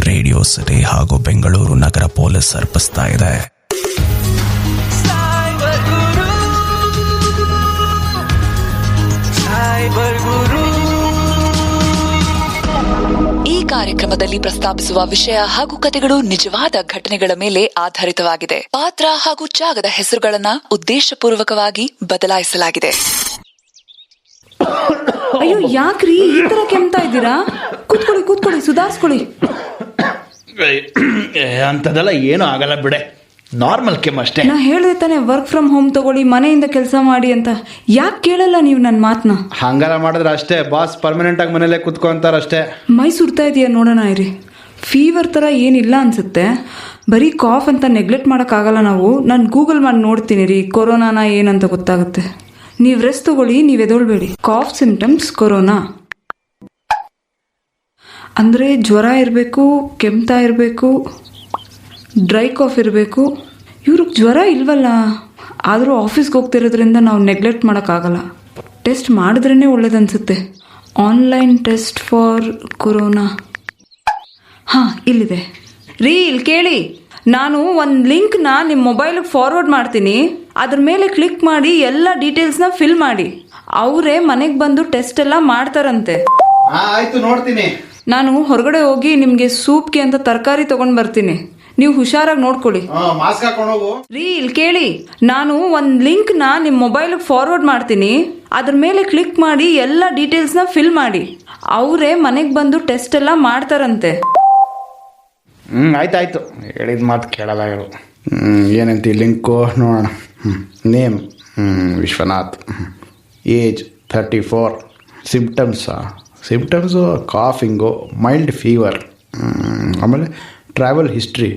Radio city ಹಾಗೂ ಬೆಂಗಳೂರು ನಗರ police ಅರ್ಪಿಸ್ತಾ ಇದೆ. ಈ ಕಾರ್ಯಕ್ರಮದಲ್ಲಿ ಪ್ರಸ್ತಾಪಿಸುವ ವಿಷಯ ಹಾಗೂ ಕಥೆಗಳು ನಿಜವಾದ ಘಟನೆಗಳ ಮೇಲೆ ಆಧಾರಿತವಾಗಿದೆ. ಪಾತ್ರ ಹಾಗೂ ಜಾಗದ ಹೆಸರುಗಳನ್ನ ಉದ್ದೇಶಪೂರ್ವಕವಾಗಿ ಬದಲಾಯಿಸಲಾಗಿದೆ. ಅಯ್ಯೋ, ಯಾಕ್ರಿ ಈ ತರ ಕೆಮ್ತಾ ಇದ್ದೀರಾ? ಕೂತ್ಕೊಳ್ಳಿ, ಸುಧಾರಿಸ್ಕೊಳ್ಳಿ. ಅಂತದೆಲ್ಲ ಏನೂ ಆಗಲ್ಲ ಬಿಡೆ, ನಾರ್ಮಲ್ ಕೆಮ್ಮು ಅಷ್ಟೇ. ನಾ ಹೇಳಿದೆ ತಾನೆ ವರ್ಕ್ ಫ್ರಮ್ ಹೋಮ್ ತಗೊಳ್ಳಿ, ಮನೆಯಿಂದ ಕೆಲಸ ಮಾಡಿ ಅಂತ. ಯಾಕೆ ಕೇಳಲ್ಲ ನೀವು ನನ್ನ ಮಾತನ್ನ? ಹಂಗಾರ ಮಾಡಿದ್ರೆ ಅಷ್ಟೇ, ಬಾಸ್ ಪರ್ಮನೆಂಟ್ ಆಗಿ ಮನೇಲೆ ಕುತ್ಕೊಂತಾರ ಅಷ್ಟೇ. ಮೈ ಸುಡ್ತಾ ಇದೆಯಾ ನೋಡೋಣ ಇರಿ. ಫೀವರ್ ಥರ ಏನಿಲ್ಲ ಅನ್ಸುತ್ತೆ, ಬರೀ ಕಾಫ್ ಅಂತ ನೆಗ್ಲೆಕ್ಟ್ ಮಾಡೋಕ್ಕಾಗಲ್ಲ ನಾವು. ನಾನು ಗೂಗಲ್ ಮಾಡಿ ನೋಡ್ತೀನಿ ರೀ, ಕೊರೋನಾನ ಏನಂತ ಗೊತ್ತಾಗುತ್ತೆ. ನೀವು ರೆಸ್ಟ್ ತಗೊಳ್ಳಿ, ನೀವು ಎದೊಳ್ಬೇಡಿ. ಕಾಫ್ ಸಿಂಪ್ಟಮ್ಸ್ ಕೊರೋನಾ ಅಂದರೆ ಜ್ವರ ಇರಬೇಕು, ಕೆಮ್ತಾ ಇರಬೇಕು, ಡ್ರೈ ಕಾಫ್ ಇರಬೇಕು. ಇವ್ರಿಗೆ ಜ್ವರ ಇಲ್ವಲ್ಲ, ಆದರೂ ಆಫೀಸ್ಗೆ ಹೋಗ್ತಿರೋದ್ರಿಂದ ನಾವು ನೆಗ್ಲೆಕ್ಟ್ ಮಾಡೋಕ್ಕಾಗಲ್ಲ. ಟೆಸ್ಟ್ ಮಾಡಿದ್ರೇ ಒಳ್ಳೇದನ್ಸುತ್ತೆ. Online test for corona. ಹಾಂ, ಇಲ್ಲಿದೆ ರೀ. ಇಲ್ಲಿ ಕೇಳಿ, ನಾನು ಒಂದು ಲಿಂಕ್ನ ನಿಮ್ಮ ಮೊಬೈಲಿಗೆ ಫಾರ್ವರ್ಡ್ ಮಾಡ್ತೀನಿ. ಅದ್ರ ಮೇಲೆ ಕ್ಲಿಕ್ ಮಾಡಿ ಎಲ್ಲ ಡೀಟೇಲ್ಸ್ನ ಫಿಲ್ ಮಾಡಿ. ಅವರೇ ಮನೆಗೆ ಬಂದು ಟೆಸ್ಟ್ ಎಲ್ಲ ಮಾಡ್ತಾರಂತೆ. ಆಯ್ತು, ನೋಡ್ತೀನಿ. ನಾನು ಹೊರಗಡೆ ಹೋಗಿ ನಿಮಗೆ ಸೂಪ್ಗೆ ಅಂತ ತರಕಾರಿ ತಗೊಂಡು ಬರ್ತೀನಿ. ನೀವು ಹುಷಾರಾಗಿ ನೋಡ್ಕೊಳ್ಳಿ. ಮಾಸ್ಕ್ ಹಾಕೊಂಡು ಹೋಗು. ರೀ, ಇಲ್ಲಿ ಕೇಳಿ, ನಾನು ಒಂದು ಲಿಂಕ್ನ ನಿಮ್ಮ ಮೊಬೈಲಿಗೆ ಫಾರ್ವರ್ಡ್ ಮಾಡ್ತೀನಿ. ಅದ್ರ ಮೇಲೆ ಕ್ಲಿಕ್ ಮಾಡಿ ಎಲ್ಲ ಡೀಟೇಲ್ಸ್ನ ಫಿಲ್ ಮಾಡಿ. ಅವರೇ ಮನೆಗೆ ಬಂದು ಟೆಸ್ಟ್ ಎಲ್ಲ ಮಾಡ್ತಾರಂತೆ. ಆಯ್ತಾಯ್ತು, ಹೇಳಿದ ಮಾತು ಕೇಳಲ್ಲ ಇವರು. ಏನಂತ ಲಿಂಕು ನೋಡೋಣ. Name Vishwanath, age 34, symptoms coughing, mild fever, ಆಮೇಲೆ ಟ್ರಾವೆಲ್ ಹಿಸ್ಟ್ರಿ.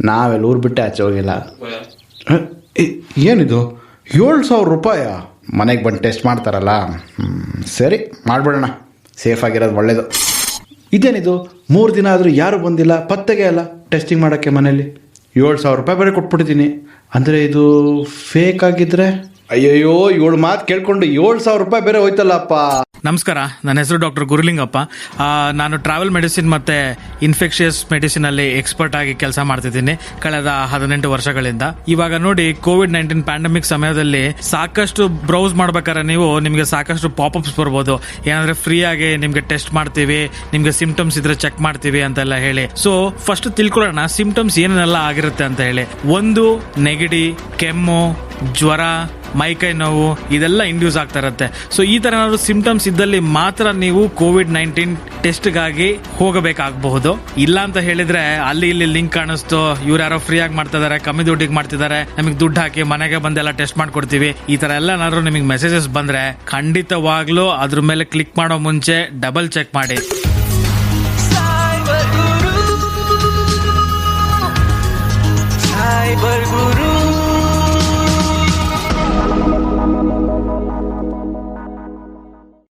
ನಾವೆಲ್ಲ ಊರು ಬಿಟ್ಟೆ ಆಚೆ ಹೋಗಿಲ್ಲ. ಏನಿದು 7,000 ರೂಪಾಯಿ? ಮನೆಗೆ ಬಂದು ಟೆಸ್ಟ್ ಮಾಡ್ತಾರಲ್ಲ, ಸರಿ ಮಾಡಿಬಿಡೋಣ, ಸೇಫಾಗಿರೋದು ಒಳ್ಳೇದು. ಇದೇನಿದು 3 ದಿನ ಆದರೂ ಯಾರೂ ಬಂದಿಲ್ಲ, ಪತ್ತೆಗೆ ಅಲ್ಲ ಟೆಸ್ಟಿಂಗ್ ಮಾಡೋಕ್ಕೆ ಮನೇಲಿ. 7,000 ರೂಪಾಯಿ ಬೇರೆ ಕೊಟ್ಬಿಟ್ಟಿದ್ದೀನಿ. ಅಂದರೆ ಇದು ಫೇಕ್ ಆಗಿದ್ರೆ ಅಯ್ಯಯ್ಯೋ, 7 ಮಾತು ಕೇಳ್ಕೊಂಡು 7,000 ರೂಪಾಯಿ ಬೇರೆ ಹೋಯ್ತಲ್ಲಪ್ಪ. ನಮಸ್ಕಾರ, ನನ್ನ ಹೆಸರು ಡಾಕ್ಟರ್ ಗುರುಲಿಂಗಪ್ಪ. ನಾನು ಟ್ರಾವೆಲ್ ಮೆಡಿಸಿನ್ ಮತ್ತು ಇನ್ಫೆಕ್ಷಿಯಸ್ ಮೆಡಿಸಿನಲ್ಲಿ ಎಕ್ಸ್ಪರ್ಟ್ ಆಗಿ ಕೆಲಸ ಮಾಡ್ತಿದ್ದೀನಿ ಕಳೆದ 18 ವರ್ಷಗಳಿಂದ. ಇವಾಗ ನೋಡಿ, ಕೋವಿಡ್-19 ಪ್ಯಾಂಡಮಿಕ್ ಸಮಯದಲ್ಲಿ ಸಾಕಷ್ಟು ಬ್ರೌಸ್ ಮಾಡ್ಬೇಕಾದ್ರೆ ನಿಮಗೆ ಸಾಕಷ್ಟು ಪಾಪ್ಅಪ್ಸ್ ಬರ್ಬೋದು. ಏನಂದ್ರೆ ಫ್ರೀ ಆಗಿ ನಿಮ್ಗೆ ಟೆಸ್ಟ್ ಮಾಡ್ತೀವಿ, ನಿಮ್ಗೆ ಸಿಂಪ್ಟಮ್ಸ್ ಇದ್ರೆ ಚೆಕ್ ಮಾಡ್ತೀವಿ ಅಂತೆಲ್ಲ ಹೇಳಿ. ಸೊ ಫಸ್ಟ್ ತಿಳ್ಕೊಳ್ಳೋಣ ಸಿಂಪ್ಟಮ್ಸ್ ಏನೇನೆಲ್ಲ ಆಗಿರುತ್ತೆ ಅಂತ ಹೇಳಿ. 1, ನೆಗಡಿ, ಕೆಮ್ಮು, ಜ್ವರ, ಮೈಕೈ ನೋವು, ಇದೆಲ್ಲ ಇಂಡ್ಯೂಸ್ ಆಗ್ತಾ ಇರುತ್ತೆ. ಸೊ ಈ ತರ ಏನಾದ್ರು ಸಿಂಪ್ಟಮ್ಸ್ ಇದ್ದಲ್ಲಿ ಮಾತ್ರ ನೀವು ಕೋವಿಡ್-19 ಟೆಸ್ಟ್ಗಾಗಿ ಹೋಗಬೇಕಾಗಬಹುದು. ಇಲ್ಲ ಅಂತ ಹೇಳಿದ್ರೆ ಅಲ್ಲಿ ಇಲ್ಲಿ ಲಿಂಕ್ ಕಾಣಿಸ್ತು, ಇವ್ರು ಯಾರೋ ಫ್ರೀ ಆಗಿ ಮಾಡ್ತಾ ಇದಾರೆ, ಕಮ್ಮಿ ದುಡ್ಡಿಗೆ ಮಾಡ್ತಿದ್ದಾರೆ, ನಮಗೆ ದುಡ್ಡು ಹಾಕಿ ಮನೆಗೆ ಬಂದೆಲ್ಲ ಟೆಸ್ಟ್ ಮಾಡ್ಕೊಡ್ತೀವಿ, ಈ ತರ ಎಲ್ಲ ಏನಾದ್ರು ನಿಮಗೆ ಮೆಸೇಜಸ್ ಬಂದ್ರೆ ಖಂಡಿತವಾಗ್ಲೂ ಅದ್ರ ಮೇಲೆ ಕ್ಲಿಕ್ ಮಾಡೋ ಮುಂಚೆ ಡಬಲ್ ಚೆಕ್ ಮಾಡಿ.